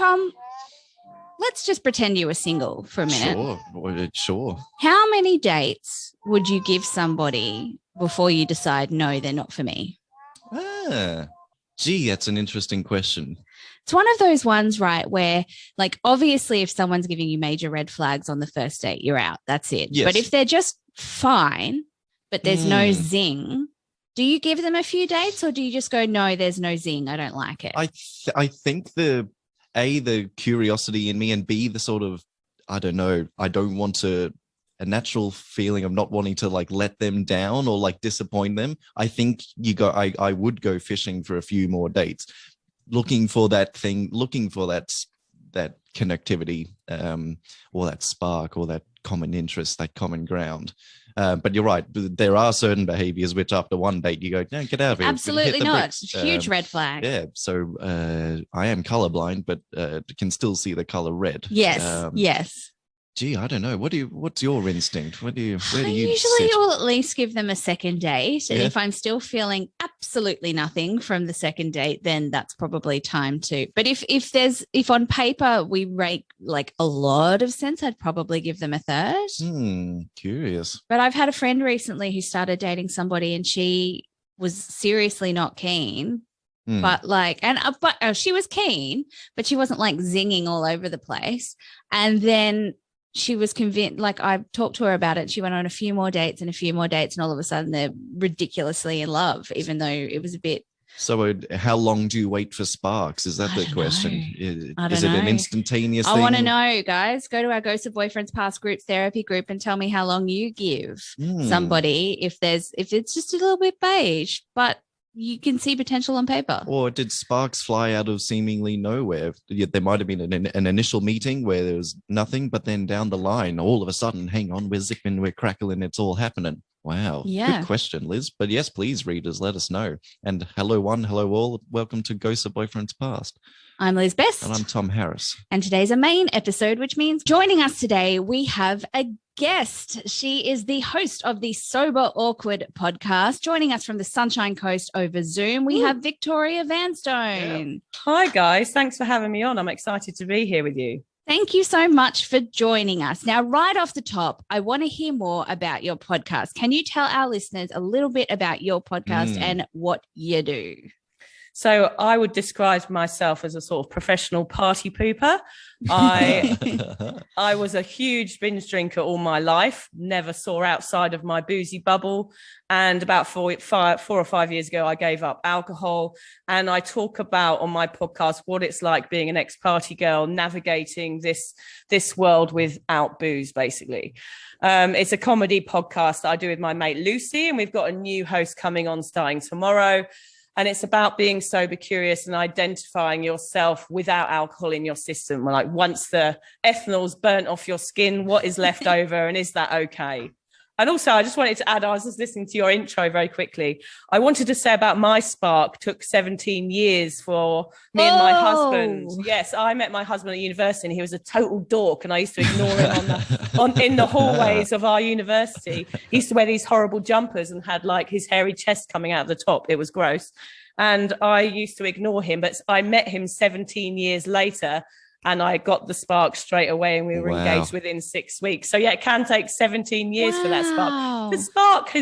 Tom, let's just pretend you were single for a minute. Sure. How many dates would you give somebody before you decide, no, they're not for me? Gee, that's an interesting question. It's one of those ones, right, where like obviously if someone's giving you major red flags on the first date, you're out. That's it. Yes. But if they're just fine, but there's no zing, do you give them a few dates or do you just go, no, there's no zing, I don't like it? I think the curiosity in me, and B, the sort of, I don't know, I don't want to, a natural feeling of not wanting to like let them down or like disappoint them. I think I would go fishing for a few more dates, looking for that connectivity, or that spark, or that common interest, that common ground. But you're right. There are certain behaviors which after one date you go, no, get out of here. Absolutely not. Huge red flag. Yeah. So I am colorblind, but can still see the color red. Yes. Yes. Gee, I don't know. What's your instinct? Where do you usually sit? you'll at least give them a second date. And if I'm still feeling absolutely nothing from the second date, then that's probably time to. But if on paper we rate like a lot of sense, I'd probably give them a third. Curious. But I've had a friend recently who started dating somebody and she was seriously not keen. But she was keen, but she wasn't like zinging all over the place. And then she was convinced, like I talked to her about it. She went on a few more dates, and all of a sudden they're ridiculously in love, even though it was a bit. So how long do you wait for sparks? Is that the question? Is it an instantaneous thing? I want to know, guys. Go to our Ghosts of Boyfriends Past group, therapy group, and tell me how long you give somebody if it's just a little bit beige, but you can see potential on paper. Or did sparks fly out of seemingly nowhere? There might have been an initial meeting where there was nothing, but then down the line, all of a sudden, hang on, we're zipping, we're crackling, it's all happening. Wow. Yeah. Good question, Liz. But yes, please, readers, let us know. And hello one, hello all. Welcome to Ghosts of Boyfriends Past. I'm Liz Best. And I'm Tom Harris. And today's a main episode, which means joining us today, we have a guest. She is the host of the Sober Awkward podcast. Joining us from the Sunshine Coast over Zoom, we have Victoria Vanstone. Yeah. Hi, guys. Thanks for having me on. I'm excited to be here with you. Thank you so much for joining us. Now, right off the top, I want to hear more about your podcast. Can you tell our listeners a little bit about your podcast and what you do? So I would describe myself as a sort of professional party pooper. I was a huge binge drinker all my life, never saw outside of my boozy bubble. And about 4 or 5 years ago, I gave up alcohol. And I talk about on my podcast what it's like being an ex-party girl, navigating this world without booze, basically. It's a comedy podcast that I do with my mate Lucy, and we've got a new host coming on starting tomorrow. And it's about being sober curious and identifying yourself without alcohol in your system. Like once the ethanol's burnt off your skin, what is left over, and is that okay? And also, I just wanted to add, I was just listening to your intro very quickly. I wanted to say about my spark took 17 years for me and my husband. Yes, I met my husband at university and he was a total dork, and I used to ignore him in the hallways of our university. He used to wear these horrible jumpers and had like his hairy chest coming out of the top. It was gross. And I used to ignore him, but I met him 17 years later. And I got the spark straight away, and we were engaged within 6 weeks. So yeah, it can take 17 years for that spark. The spark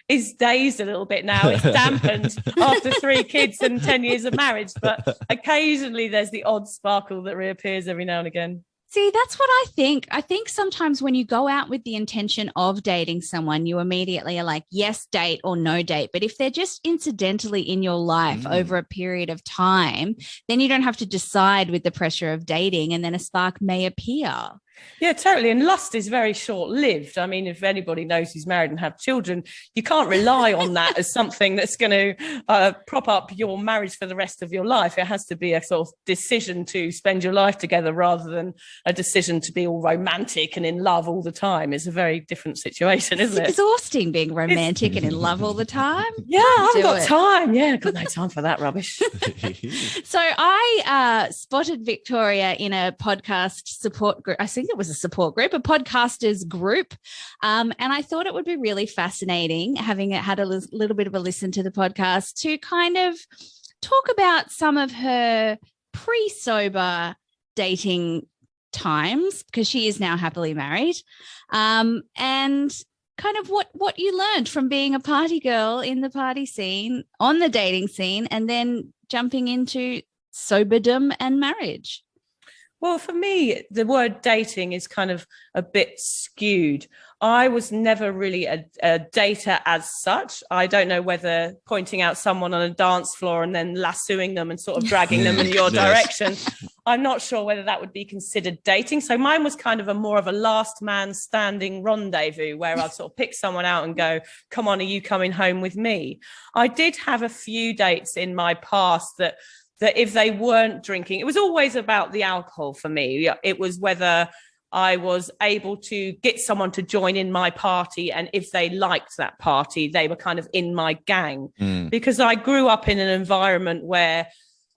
is dazed a little bit now. It's dampened after 3 kids and 10 years of marriage. But occasionally there's the odd sparkle that reappears every now and again. See, that's what I think. I think sometimes when you go out with the intention of dating someone, you immediately are like, yes, date or no date. But if they're just incidentally in your life over a period of time, then you don't have to decide with the pressure of dating, and then a spark may appear. Yeah, totally. And lust is very short-lived. I mean, if anybody knows who's married and have children, you can't rely on that as something that's going to prop up your marriage for the rest of your life. It has to be a sort of decision to spend your life together rather than a decision to be all romantic and in love all the time. It's a very different situation, isn't it? It's exhausting being romantic and in love all the time. Yeah, I haven't got time. Yeah, got no time for that rubbish. So I spotted Victoria in a podcast support group. I think it was a support group, a podcasters group. And I thought it would be really fascinating, having had a little bit of a listen to the podcast, to kind of talk about some of her pre-sober dating times, because she is now happily married, and kind of what you learned from being a party girl in the party scene, on the dating scene, and then jumping into soberdom and marriage. Well, for me, the word dating is kind of a bit skewed. I was never really a dater as such. I don't know whether pointing out someone on a dance floor and then lassoing them and sort of dragging them in your direction, I'm not sure whether that would be considered dating. So mine was kind of a more of a last man standing rendezvous, where I'd sort of pick someone out and go, come on, are you coming home with me? I did have a few dates in my past that if they weren't drinking, it was always about the alcohol for me. It was whether I was able to get someone to join in my party, and if they liked that party, they were kind of in my gang. Because I grew up in an environment where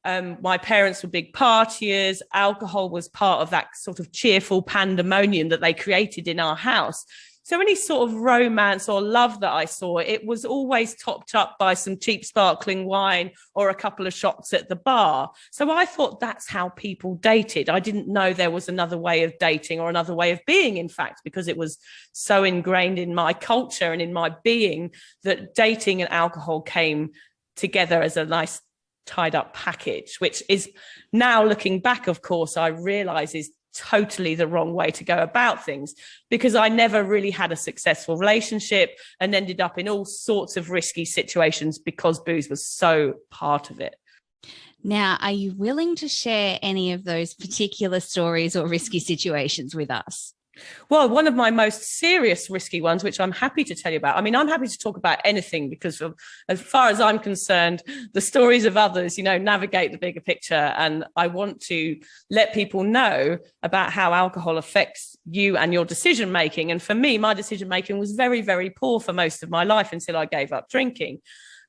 my parents were big partiers. Alcohol was part of that sort of cheerful pandemonium that they created in our house. So any sort of romance or love that I saw, it was always topped up by some cheap sparkling wine or a couple of shots at the bar. So I thought that's how people dated. I didn't know there was another way of dating or another way of being, in fact, because it was so ingrained in my culture and in my being that dating and alcohol came together as a nice tied up package, which is now, looking back, of course, I realize is totally the wrong way to go about things, because I never really had a successful relationship and ended up in all sorts of risky situations because booze was so part of it. Now, are you willing to share any of those particular stories or risky situations with us? Well, one of my most serious risky ones, which I'm happy to tell you about. I mean, I'm happy to talk about anything because as far as I'm concerned, the stories of others, navigate the bigger picture. And I want to let people know about how alcohol affects you and your decision making. And for me, my decision making was very, very poor for most of my life until I gave up drinking.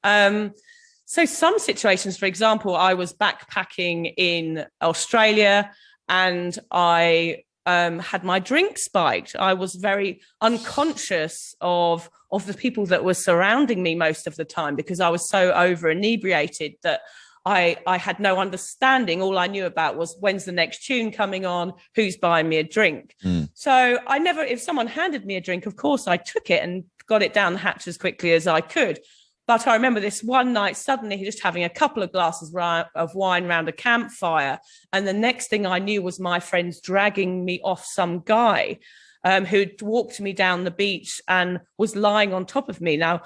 So some situations, for example, I was backpacking in Australia and I had my drink spiked. I was very unconscious of the people that were surrounding me most of the time because I was so over inebriated that I had no understanding. All I knew about was when's the next tune coming on, who's buying me a drink. So if someone handed me a drink, of course I took it and got it down the hatch as quickly as I could. But I remember this one night, suddenly just having a couple of glasses of wine round a campfire. And the next thing I knew was my friends dragging me off some guy who'd walked me down the beach and was lying on top of me. Now,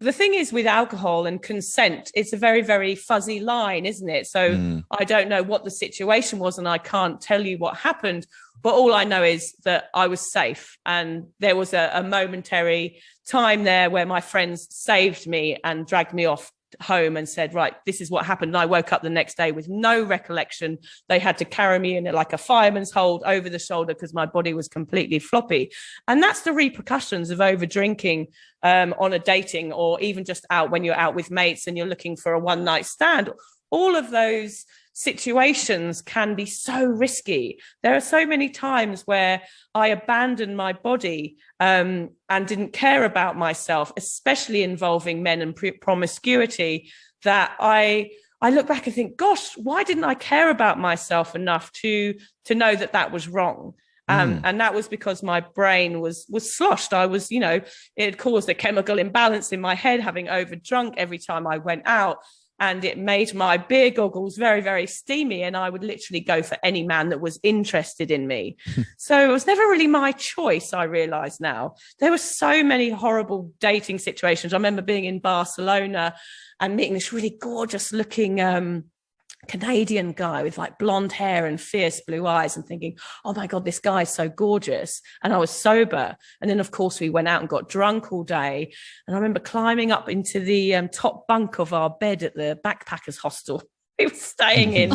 the thing is with alcohol and consent, it's a very, very fuzzy line, isn't it? So I don't know what the situation was and I can't tell you what happened. But all I know is that I was safe. And there was a momentary time there where my friends saved me and dragged me off home and said, right, this is what happened. And I woke up the next day with no recollection. They had to carry me in like a fireman's hold over the shoulder because my body was completely floppy. And that's the repercussions of over drinking on a dating or even just out when you're out with mates and you're looking for a one night stand. All of those situations can be so risky. There are so many times where I abandoned my body and didn't care about myself, especially involving men and promiscuity, that I look back and think, gosh, why didn't I care about myself enough to know that was wrong? And that was because my brain was sloshed. I was, it caused a chemical imbalance in my head, having overdrunk every time I went out. And it made my beer goggles very, very steamy. And I would literally go for any man that was interested in me. So it was never really my choice, I realize now. There were so many horrible dating situations. I remember being in Barcelona and meeting this really gorgeous looking Canadian guy with like blonde hair and fierce blue eyes and thinking, oh my God, this guy is so gorgeous. And I was sober. And then of course we went out and got drunk all day. And I remember climbing up into the top bunk of our bed at the backpackers hostel we were staying in.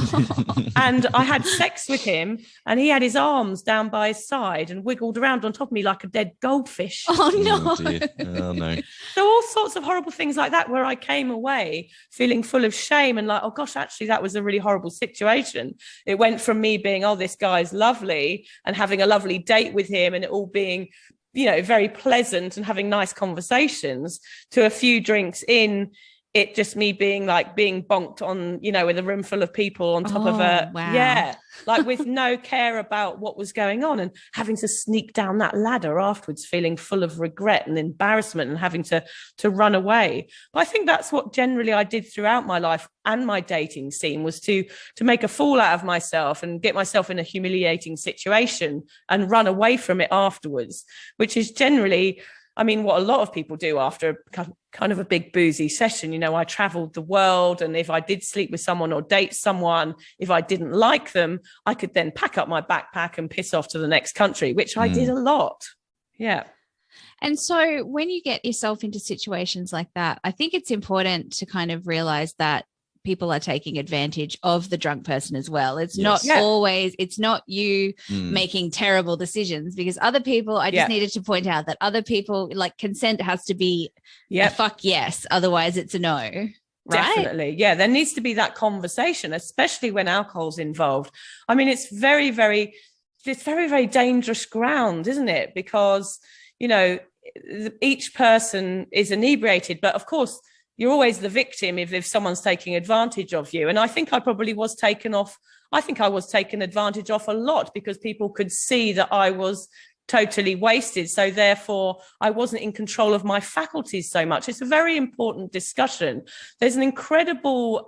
And I had sex with him and he had his arms down by his side and wiggled around on top of me like a dead goldfish. Oh no. Oh no. So all sorts of horrible things like that where I came away feeling full of shame and like, oh gosh, actually that was a really horrible situation. It went from me being, oh, this guy's lovely and having a lovely date with him and it all being, very pleasant and having nice conversations to a few drinks in it just me being bonked on, with a room full of people on top of wow. like with no care about what was going on, and having to sneak down that ladder afterwards, feeling full of regret and embarrassment and having to run away. But I think that's what generally I did throughout my life and my dating scene, was to make a fool out of myself and get myself in a humiliating situation and run away from it afterwards, which is generally, I mean, what a lot of people do after kind of a big boozy session. I traveled the world, and if I did sleep with someone or date someone, if I didn't like them, I could then pack up my backpack and piss off to the next country, which I did a lot. Yeah. And so when you get yourself into situations like that, I think it's important to kind of realize that people are taking advantage of the drunk person as well. It's not always, it's not you making terrible decisions, because other people, I just needed to point out that other people, like, consent has to be a fuck yes, otherwise it's a no. Right? Definitely. Yeah, there needs to be that conversation, especially when alcohol's involved. I mean, it's very, very dangerous ground, isn't it? Because, each person is inebriated, but of course, you're always the victim if someone's taking advantage of you. And I think I probably was taken off. I think I was taken advantage of a lot, because people could see that I was totally wasted. So therefore, I wasn't in control of my faculties so much. It's a very important discussion. There's an incredible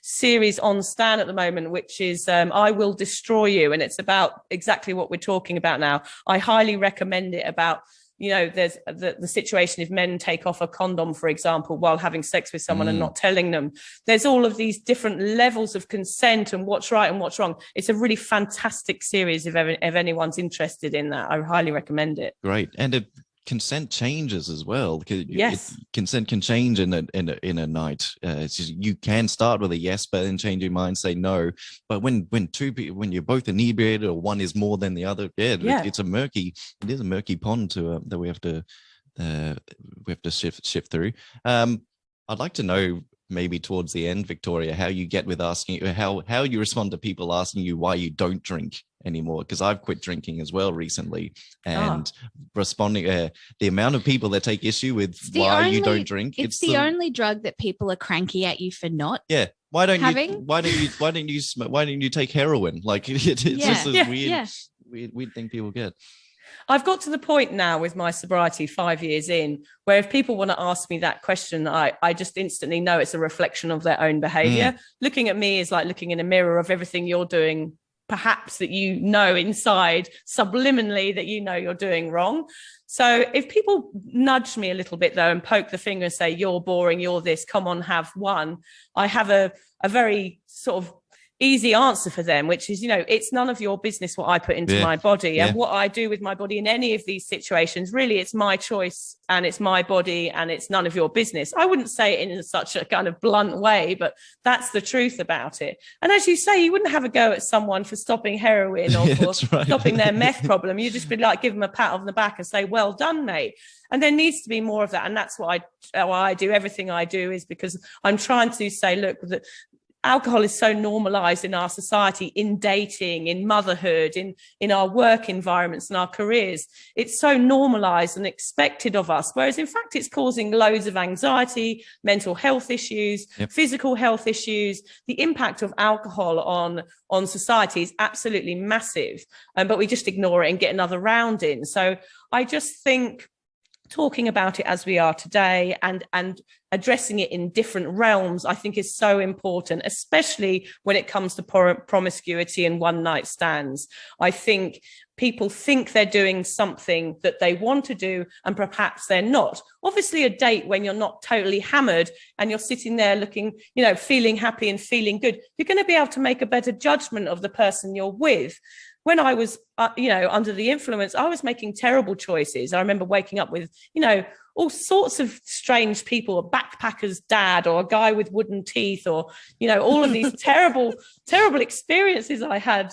series on Stan at the moment, which is I Will Destroy You. And it's about exactly what we're talking about now. I highly recommend it. About, there's the situation if men take off a condom, for example, while having sex with someone and not telling them. There's all of these different levels of consent and what's right and what's wrong. It's a really fantastic series. If anyone's interested in that, I highly recommend it. Great. And consent changes as well. Yes. Consent can change in a night. It's just, you can start with a yes, but then change your mind, say no. But when two people, when you're both inebriated, or one is more than the other, it's a murky pond that we have to shift through. I'd like to know, maybe towards the end, Victoria, how you get with asking, how you respond to people asking you why you don't drink anymore, because I've quit drinking as well recently, and responding the amount of people that take issue with why you don't drink. It's the only drug that people are cranky at you for not. Yeah. Why don't you take heroin? Like, it's just this weird thing people get. I've got to the point now with my sobriety 5 years in, where if people want to ask me that question, I just instantly know it's a reflection of their own behavior. Looking at me is like looking in a mirror of everything you're doing, perhaps that inside subliminally that you're doing wrong. So if people nudge me a little bit though and poke the finger and say, you're boring, you're this, come on, have one, I have a very sort of easy answer for them, which is, it's none of your business what I put into my body and what I do with my body in any of these situations. Really, it's my choice and it's my body, and it's none of your business. I wouldn't say it in such a kind of blunt way, but that's the truth about it. And as you say, you wouldn't have a go at someone for stopping heroin or for stopping their meth problem. You just be like, give them a pat on the back and say, well done, mate. And there needs to be more of that. And that's why I do everything I do, is because I'm trying to say, look, that alcohol is so normalized in our society, in dating, in motherhood, in our work environments and our careers. It's so normalized and expected of us, whereas in fact it's causing loads of anxiety, mental health issues, physical health issues. The impact of alcohol on society is absolutely massive, but we just ignore it and get another round in. So I just think talking about it as we are today and addressing it in different realms, I think is so important, especially when it comes to promiscuity and one night stands. I think people think they're doing something that they want to do, and perhaps they're not. Obviously, a date when you're not totally hammered and you're sitting there looking, feeling happy and feeling good, you're going to be able to make a better judgment of the person you're with. When I was, under the influence, I was making terrible choices. I remember waking up with, all sorts of strange people, a backpacker's dad or a guy with wooden teeth, or, all of these terrible experiences I had,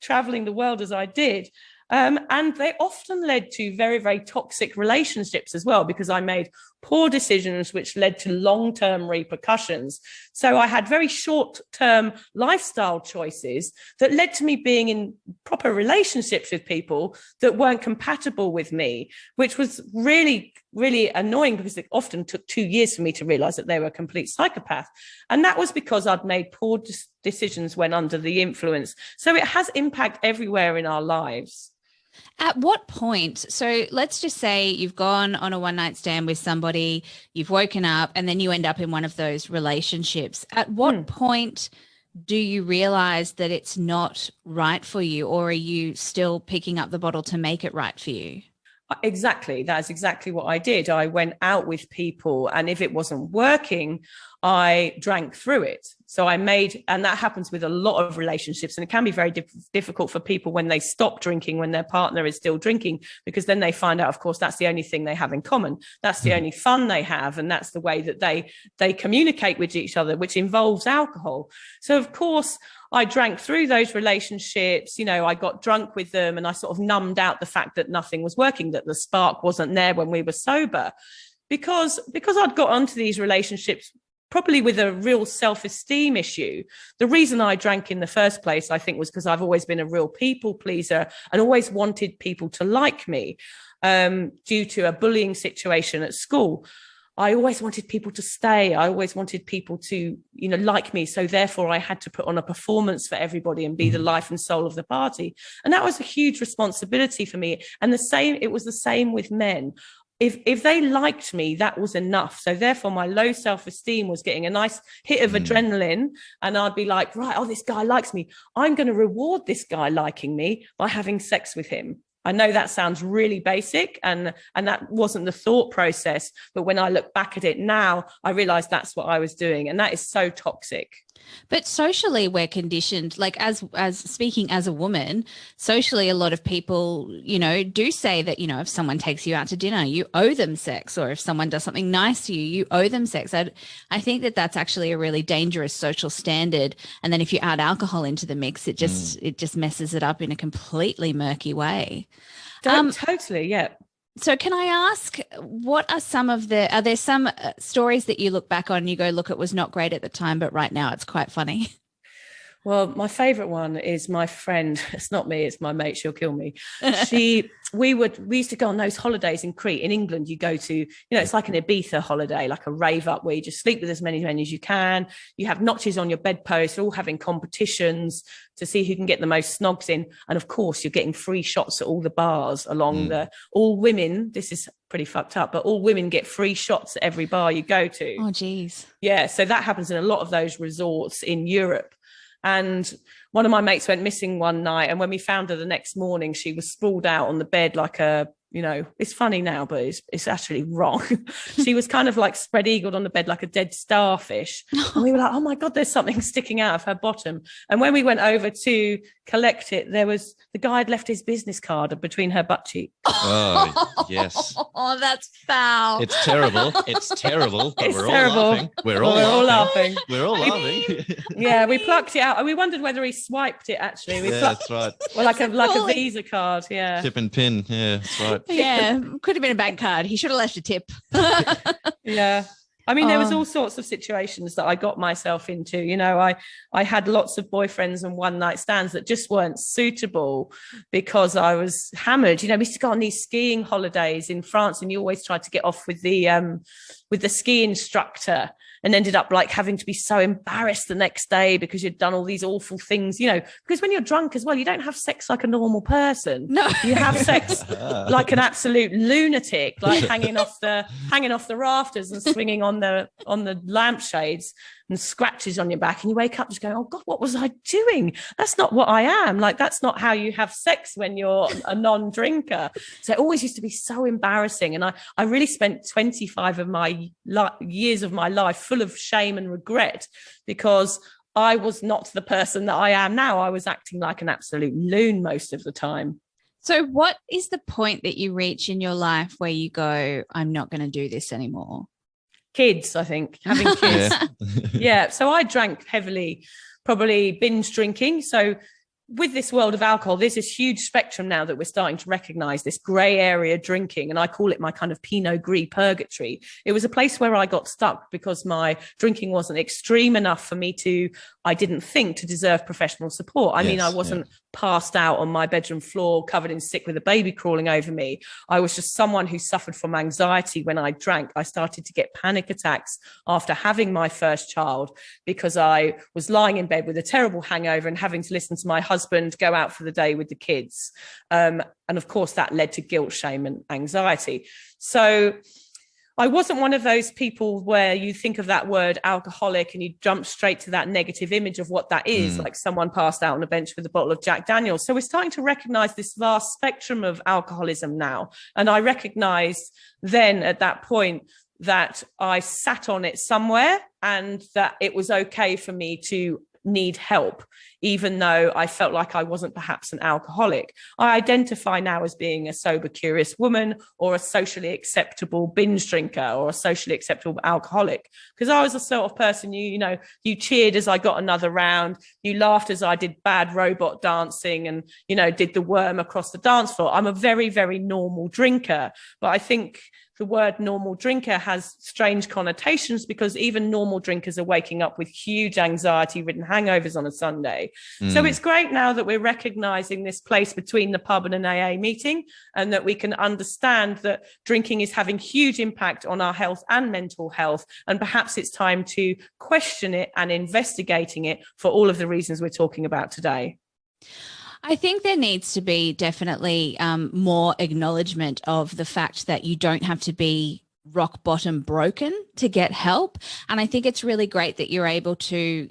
traveling the world as I did. And they often led to very, very toxic relationships as well, because I made poor decisions which led to long-term repercussions. So I had very short-term lifestyle choices that led to me being in proper relationships with people that weren't compatible with me, which was really, really annoying because it often took 2 years for me to realize that they were a complete psychopath. And that was because I'd made poor decisions when under the influence. So it has impact everywhere in our lives. At what point? So let's just say you've gone on a one night stand with somebody, you've woken up, and then you end up in one of those relationships. At what point do you realize that it's not right for you, or are you still picking up the bottle to make it right for you? Exactly. That's exactly what I did. I went out with people, and if it wasn't working, I drank through it. So and that happens with a lot of relationships, and it can be very difficult for people when they stop drinking, when their partner is still drinking, because then they find out, of course, that's the only thing they have in common. That's the only fun they have. And that's the way that they communicate with each other, which involves alcohol. So of course, I drank through those relationships. I got drunk with them, and I sort of numbed out the fact that nothing was working, that the spark wasn't there when we were sober, because I'd got onto these relationships probably with a real self-esteem issue. The reason I drank in the first place, I think, was because I've always been a real people pleaser and always wanted people to like me, due to a bullying situation at school. I always wanted people to stay. I always wanted people to, like me. So therefore I had to put on a performance for everybody and be the life and soul of the party. And that was a huge responsibility for me. And it was the same with men. If they liked me, that was enough. So therefore my low self-esteem was getting a nice hit of adrenaline, and I'd be like, right, this guy likes me. I'm going to reward this guy liking me by having sex with him. I know that sounds really basic, and that wasn't the thought process. But when I look back at it now, I realize that's what I was doing. And that is so toxic. But socially, we're conditioned, like as speaking as a woman, socially, a lot of people, do say that, if someone takes you out to dinner, you owe them sex, or if someone does something nice to you, you owe them sex. I think that that's actually a really dangerous social standard. And then if you add alcohol into the mix, it just messes it up in a completely murky way. Totally, yeah. So can I ask, what are are there some stories that you look back on and you go, look, it was not great at the time, but right now it's quite funny? Well, my favorite one is my friend. It's not me, it's my mate. She'll kill me. We used to go on those holidays in Crete. In England, you go to, it's like an Ibiza holiday, like a rave up where you just sleep with as many men as you can. You have notches on your bedpost, all having competitions to see who can get the most snogs in. And of course, you're getting free shots at all the bars along all women. This is pretty fucked up, but all women get free shots at every bar you go to. Oh, geez. Yeah. So that happens in a lot of those resorts in Europe. And one of my mates went missing one night, and when we found her the next morning, she was sprawled out on the bed like it's funny now, but it's actually wrong. She was kind of like spread eagled on the bed like a dead starfish. And we were like, oh my God, there's something sticking out of her bottom. And when we went over to collect it, the guy had left his business card between her butt cheeks. Oh, yes. Oh, that's foul. It's terrible. It's terrible. But It's we're terrible. all laughing. We're all laughing. We're all laughing. Yeah, we plucked it out. And we wondered whether he swiped it, actually. That's right. Well, like a Visa card, yeah. Tip and pin. Yeah, that's right. Yeah, could have been a bank card. He should have left a tip. Yeah. I mean, there was all sorts of situations that I got myself into. I had lots of boyfriends and one night stands that just weren't suitable because I was hammered. We used to go on these skiing holidays in France, and you always tried to get off with the ski instructor, and ended up like having to be so embarrassed the next day because you'd done all these awful things, because when you're drunk as well, you don't have sex like a normal person. No, you have sex like an absolute lunatic, like hanging off the rafters and swinging on the lampshades, and scratches on your back, and you wake up just going, oh God, what was I doing? That's not what I am. Like, that's not how you have sex when you're a non-drinker. So it always used to be so embarrassing. And I really spent 25 of my years of my life full of shame and regret, because I was not the person that I am now. I was acting like an absolute loon most of the time. So what is the point that you reach in your life where you go, I'm not going to do this anymore? Kids, I think, having kids. Yeah. So I drank heavily, probably binge drinking. So with this world of alcohol, there's this huge spectrum now that we're starting to recognize, this gray area drinking. And I call it my kind of Pinot Gris purgatory. It was a place where I got stuck because my drinking wasn't extreme enough for me to, I didn't think, to deserve professional support. I mean, I wasn't passed out on my bedroom floor, covered in sick with a baby crawling over me. I was just someone who suffered from anxiety when I drank. I started to get panic attacks after having my first child because I was lying in bed with a terrible hangover and having to listen to my husband go out for the day with the kids. And of course, that led to guilt, shame, and anxiety. So I wasn't one of those people where you think of that word alcoholic and you jump straight to that negative image of what that is, like someone passed out on a bench with a bottle of Jack Daniels. So we're starting to recognize this vast spectrum of alcoholism now. And I recognized then at that point that I sat on it somewhere and that it was okay for me to need help, even though I felt like I wasn't perhaps an alcoholic. I identify now as being a sober, curious woman, or a socially acceptable binge drinker, or a socially acceptable alcoholic, because I was the sort of person you cheered as I got another round, you laughed as I did bad robot dancing and did the worm across the dance floor. I'm a very, very normal drinker, but I think the word normal drinker has strange connotations because even normal drinkers are waking up with huge anxiety-ridden hangovers on a Sunday. So it's great now that we're recognizing this place between the pub and an AA meeting, and that we can understand that drinking is having huge impact on our health and mental health. And perhaps it's time to question it and investigating it for all of the reasons we're talking about today. I think there needs to be definitely more acknowledgement of the fact that you don't have to be rock bottom broken to get help. And I think it's really great that you're able to,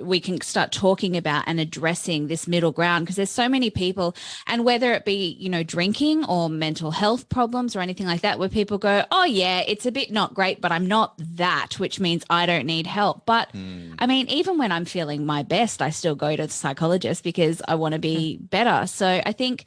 we can start talking about and addressing this middle ground, because there's so many people, and whether it be, drinking or mental health problems or anything like that, where people go, oh yeah, it's a bit not great, but I'm not that, which means I don't need help. But I mean, even when I'm feeling my best, I still go to the psychologist because I want to be better. So I think,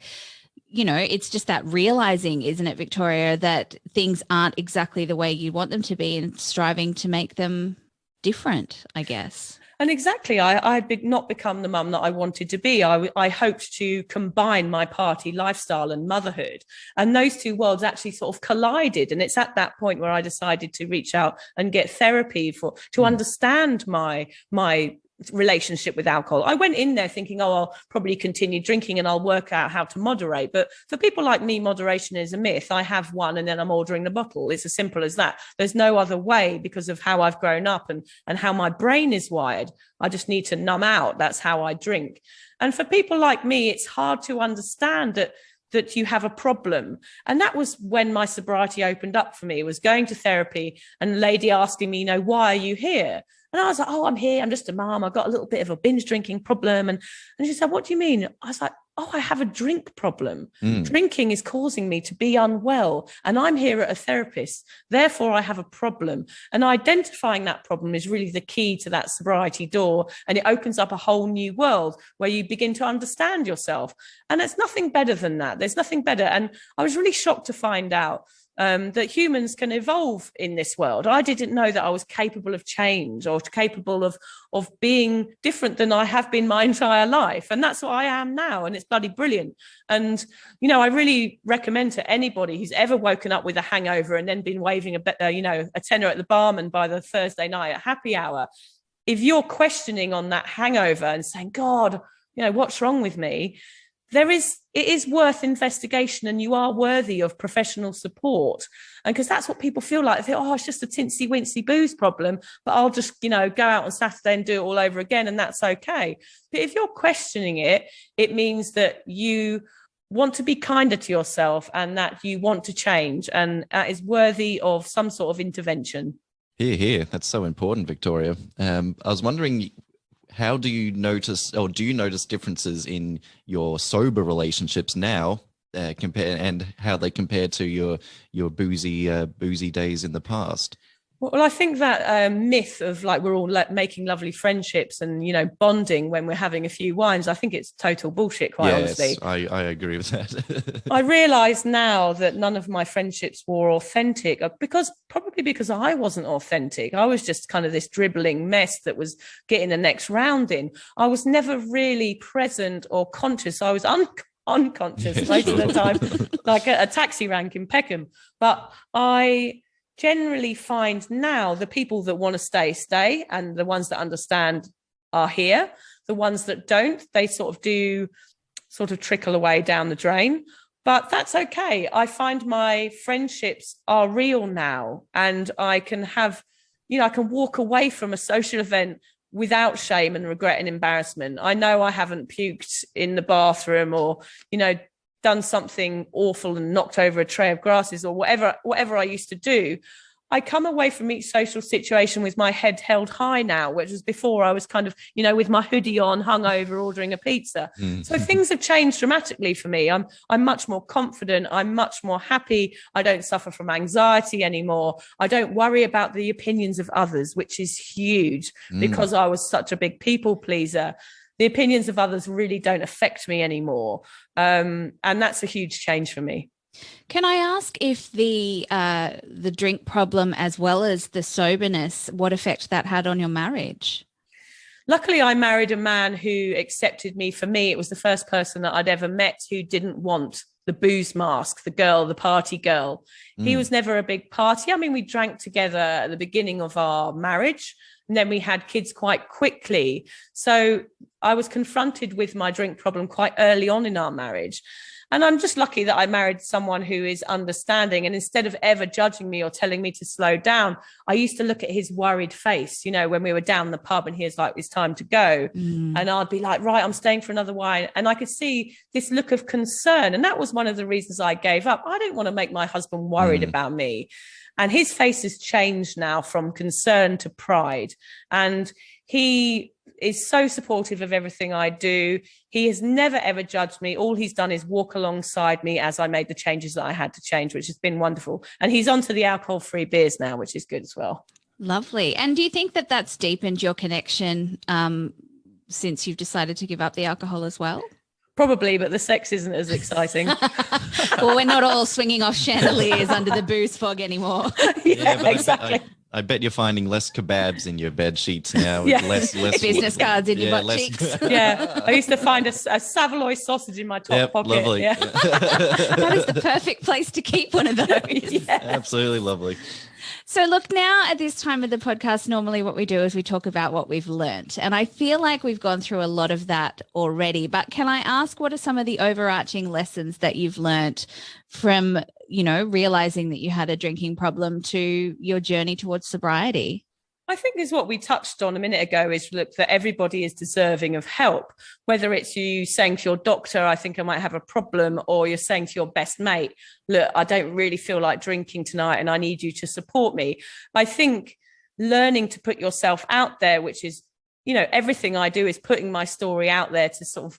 it's just that realizing, isn't it, Victoria, that things aren't exactly the way you want them to be and striving to make them different, I guess. And exactly, I had not become the mum that I wanted to be. I hoped to combine my party lifestyle and motherhood. And those two worlds actually sort of collided. And it's at that point where I decided to reach out and get therapy to understand my relationship with alcohol. I went in there thinking, I'll probably continue drinking and I'll work out how to moderate. But for people like me, moderation is a myth. I have one and then I'm ordering the bottle. It's as simple as that. There's no other way because of how I've grown up and how my brain is wired. I just need to numb out. That's how I drink. And for people like me, it's hard to understand that you have a problem. And that was when my sobriety opened up for me. It was going to therapy and a lady asking me, why are you here? And I was like, I'm here. I'm just a mom. I've got a little bit of a binge drinking problem. And she said, what do you mean? I was like, I have a drink problem. Drinking is causing me to be unwell. And I'm here at a therapist. Therefore, I have a problem. And identifying that problem is really the key to that sobriety door. And it opens up a whole new world where you begin to understand yourself. And there's nothing better than that. There's nothing better. And I was really shocked to find out that humans can evolve in this world. I didn't know that I was capable of change or capable of being different than I have been my entire life. And that's what I am now. And it's bloody brilliant. And, I really recommend to anybody who's ever woken up with a hangover and then been waving a tenner at the barman by the Thursday night at happy hour. If you're questioning on that hangover and saying, God, what's wrong with me? It is worth investigation, and you are worthy of professional support. And because that's what people feel like. They think, it's just a tinsy wincy booze problem, but I'll just, go out on Saturday and do it all over again. And that's okay. But if you're questioning it, it means that you want to be kinder to yourself and that you want to change. And that is worthy of some sort of intervention. Here. That's so important, Victoria. I was wondering, how do you notice differences in your sober relationships now, and how they compare to your boozy days in the past? Well, I think that myth of like we're all making lovely friendships and, you know, bonding when we're having a few wines, I think it's total bullshit, quite honestly. I agree with that. I realise now that none of my friendships were authentic probably because I wasn't authentic. I was just kind of this dribbling mess that was getting the next round in. I was never really present or conscious. I was unconscious most of the time, like a taxi rank in Peckham. But I generally find now the people that want to stay, and the ones that understand are here. The ones that don't, they sort of trickle away down the drain. But that's okay. I find my friendships are real now, and I can I can walk away from a social event without shame and regret and embarrassment. I know I haven't puked in the bathroom or, you know, done something awful and knocked over a tray of grasses or whatever I used to do. I come away from each social situation with my head held high now, which was before I was kind of, you know, with my hoodie on, hungover, ordering a pizza. So things have changed dramatically for me. I'm much more confident. I'm much more happy. I don't suffer from anxiety anymore. I don't worry about the opinions of others, which is huge because I was such a big people pleaser. The opinions of others really don't affect me anymore. And that's a huge change for me. Can I ask if the drink problem as well as the soberness, what effect that had on your marriage? Luckily, I married a man who accepted me for me. It was the first person that I'd ever met who didn't want the booze mask, the party girl. He was never a big party. I mean, we drank together at the beginning of our marriage, and then we had kids quite quickly. So I was confronted with my drink problem quite early on in our marriage. And I'm just lucky that I married someone who is understanding. And instead of ever judging me or telling me to slow down, I used to look at his worried face, you know, when we were down the pub and he was like, it's time to go. And I'd be like, right, I'm staying for another wine. And I could see this look of concern. And that was one of the reasons I gave up. I didn't want to make my husband worried about me. And his face has changed now from concern to pride. And he is so supportive of everything I do. He has never, ever judged me. All he's done is walk alongside me as I made the changes that I had to change, which has been wonderful. And he's onto the alcohol-free beers now, which is good as well. Lovely. And do you think that that's deepened your connection since you've decided to give up the alcohol as well? Probably, but the sex isn't as exciting. Well, we're not all swinging off chandeliers under the booze fog anymore. Yeah, exactly. I bet you're finding less kebabs in your bed sheets now. With less business cards in your butt cheeks. Yeah, I used to find a Savoy sausage in my top pocket. Lovely. Yeah. That is the perfect place to keep one of those. Absolutely lovely. So look, now at this time of the podcast, normally what we do is we talk about what we've learnt. And I feel like we've gone through a lot of that already. But can I ask, what are some of the overarching lessons that you've learnt from, you know, realizing that you had a drinking problem to your journey towards sobriety? I think is what we touched on a minute ago is, look, that everybody is deserving of help, whether it's you saying to your doctor, I think I might have a problem, or you're saying to your best mate, look, I don't really feel like drinking tonight and I need you to support me. I think learning to put yourself out there, which is, you know, everything I do is putting my story out there to sort of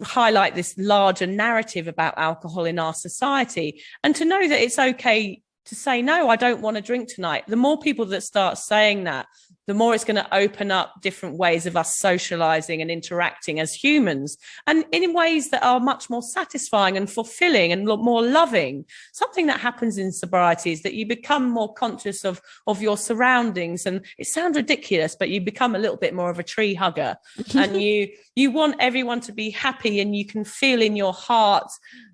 highlight this larger narrative about alcohol in our society, and to know that it's okay to say, no, I don't want to drink tonight. The more people that start saying that, the more it's going to open up different ways of us socializing and interacting as humans, and in ways that are much more satisfying and fulfilling and more loving. Something that happens in sobriety is that you become more conscious of your surroundings. And it sounds ridiculous, but you become a little bit more of a tree hugger. And you want everyone to be happy, and you can feel in your heart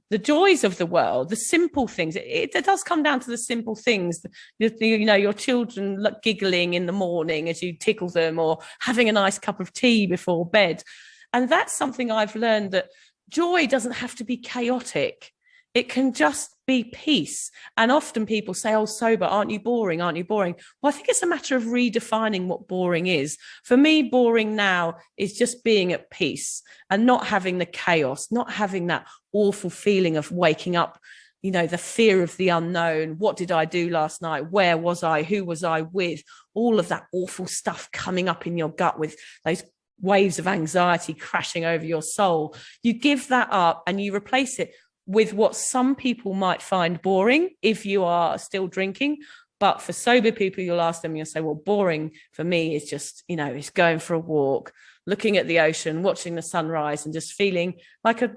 the joys of the world, the simple things. It does come down to the simple things, you know, your children giggling in the morning as you tickle them, or having a nice cup of tea before bed. And that's something I've learned, that joy doesn't have to be chaotic. It can just be peace. And often people say, oh, sober, aren't you boring? Aren't you boring? Well, I think it's a matter of redefining what boring is. For me, boring now is just being at peace and not having the chaos, not having that awful feeling of waking up, you know, the fear of the unknown. What did I do last night? Where was I? Who was I with? All of that awful stuff coming up in your gut with those waves of anxiety crashing over your soul. You give that up and you replace it with what some people might find boring if you are still drinking, But for sober people, you'll ask them, you'll say, well, boring for me is just, it's going for a walk, looking at the ocean, watching the sunrise, and just feeling like a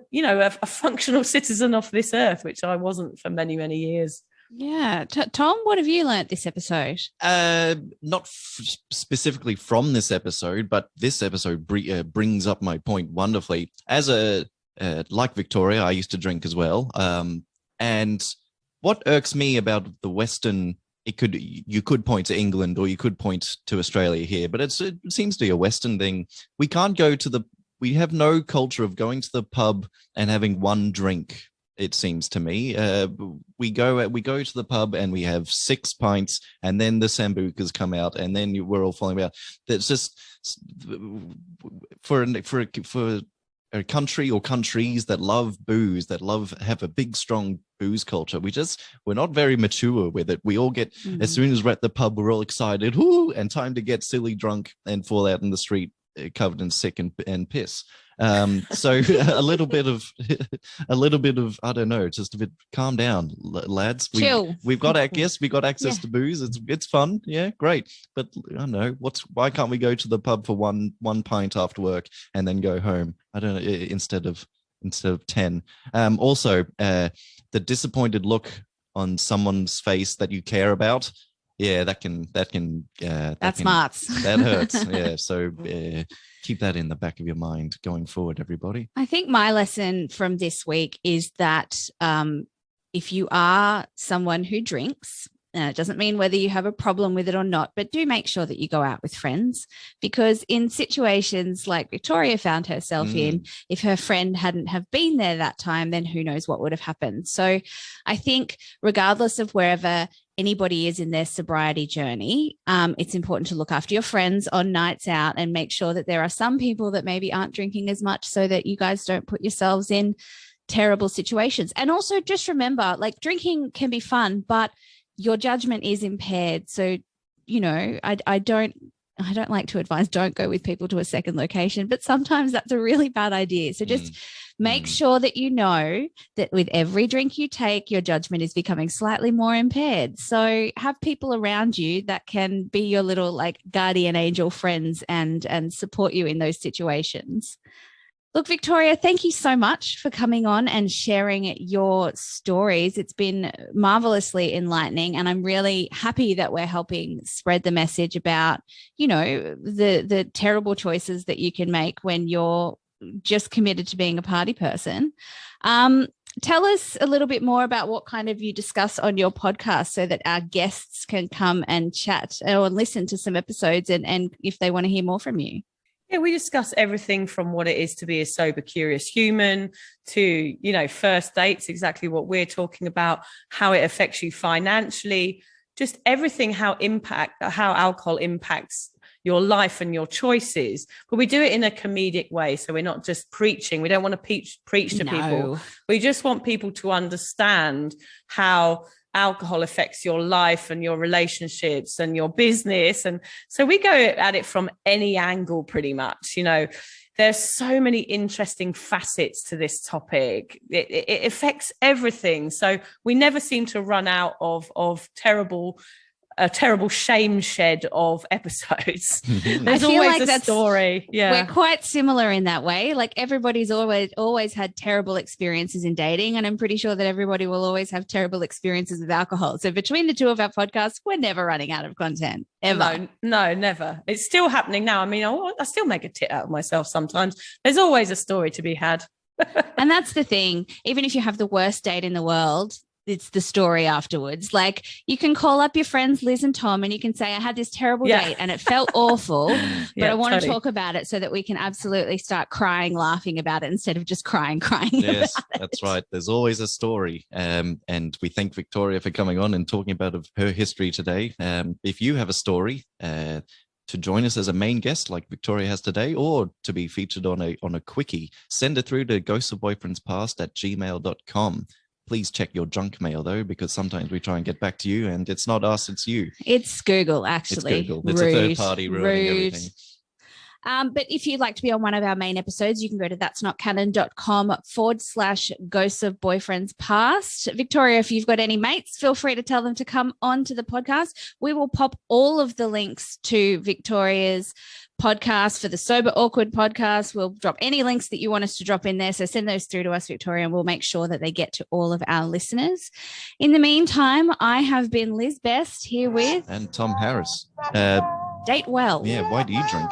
functional citizen of this earth, which I wasn't for many, many years. Yeah. Tom, what have you learnt this episode? Not specifically from this episode, but this episode brings up my point wonderfully. As like Victoria, I used to drink as well. And what irks me about the Western, you could point to England or you could point to Australia here, but it seems to be a Western thing. We have no culture of going to the pub and having one drink. It seems to me, we go to the pub and we have 6 pints, and then the sambucas come out, and then we're all falling out. That's just for a country or countries that love booze, that have a big strong booze culture. We're not very mature with it. We all get as soon as we're at the pub, we're all excited, whoo, and time to get silly drunk and fall out in the street covered in sick and piss. So a little bit of I don't know, just a bit calm down, lads. Chill. We've got access to booze. It's fun, yeah, great. But I don't know why can't we go to the pub for one pint after work and then go home? I don't know, instead of 10. Also, the disappointed look on someone's face that you care about. Yeah, that smarts. That hurts. Yeah, so keep that in the back of your mind going forward, everybody. I think my lesson from this week is that if you are someone who drinks, it doesn't mean whether you have a problem with it or not, but do make sure that you go out with friends, because in situations like Victoria found herself in, if her friend hadn't have been there that time, then who knows what would have happened. So I think regardless of wherever anybody is in their sobriety journey, it's important to look after your friends on nights out and make sure that there are some people that maybe aren't drinking as much so that you guys don't put yourselves in terrible situations. And also just remember, like, drinking can be fun, but your judgment is impaired. So, I don't like to advise don't go with people to a second location, but sometimes that's a really bad idea. So just make sure that you know that with every drink you take, your judgment is becoming slightly more impaired. So have people around you that can be your little like guardian angel friends and support you in those situations. Look, Victoria, thank you so much for coming on and sharing your stories. It's been marvelously enlightening, and I'm really happy that we're helping spread the message about, the terrible choices that you can make when you're just committed to being a party person. Tell us a little bit more about what kind of you discuss on your podcast so that our guests can come and chat or listen to some episodes and if they want to hear more from you. Yeah, we discuss everything from what it is to be a sober, curious human to, first dates, exactly what we're talking about, how it affects you financially, just everything, how alcohol impacts your life and your choices. But we do it in a comedic way. So we're not just preaching. We don't want to preach to people. We just want people to understand how alcohol affects your life and your relationships and your business. And so we go at it from any angle pretty much. There's so many interesting facets to this topic. It affects everything. So we never seem to run out of a terrible shame shed of episodes. There's always a story. Yeah, we're quite similar in that way. Like, everybody's always had terrible experiences in dating, and I'm pretty sure that everybody will always have terrible experiences with alcohol. So between the two of our podcasts, we're never running out of content, ever. No, never. It's still happening now. I mean, I still make a tit out of myself sometimes. There's always a story to be had. And that's the thing. Even if you have the worst date in the world, it's the story afterwards. Like, you can call up your friends Liz and Tom and you can say, I had this terrible date and it felt awful, but I want to talk about it so that we can absolutely start laughing about it instead of just crying. Yes, that's right. There's always a story. And we thank Victoria for coming on and talking about her history today. If you have a story, to join us as a main guest like Victoria has today, or to be featured on a quickie, send it through to ghostsofboyfriendspast@gmail.com. Please check your junk mail, though, because sometimes we try and get back to you and it's not us, it's you. It's Google, actually. It's Google. It's a third party ruining everything. But if you'd like to be on one of our main episodes, you can go to that'snotcanon.com/ghosts of boyfriends past. Victoria, if you've got any mates, feel free to tell them to come on to the podcast. We will pop all of the links to Victoria's podcast for the Sober Awkward podcast. We'll drop any links that you want us to drop in there. So send those through to us, Victoria, and we'll make sure that they get to all of our listeners. In the meantime, I have been Liz Best here with... And Tom Harris. Date well. Yeah, why do you drink?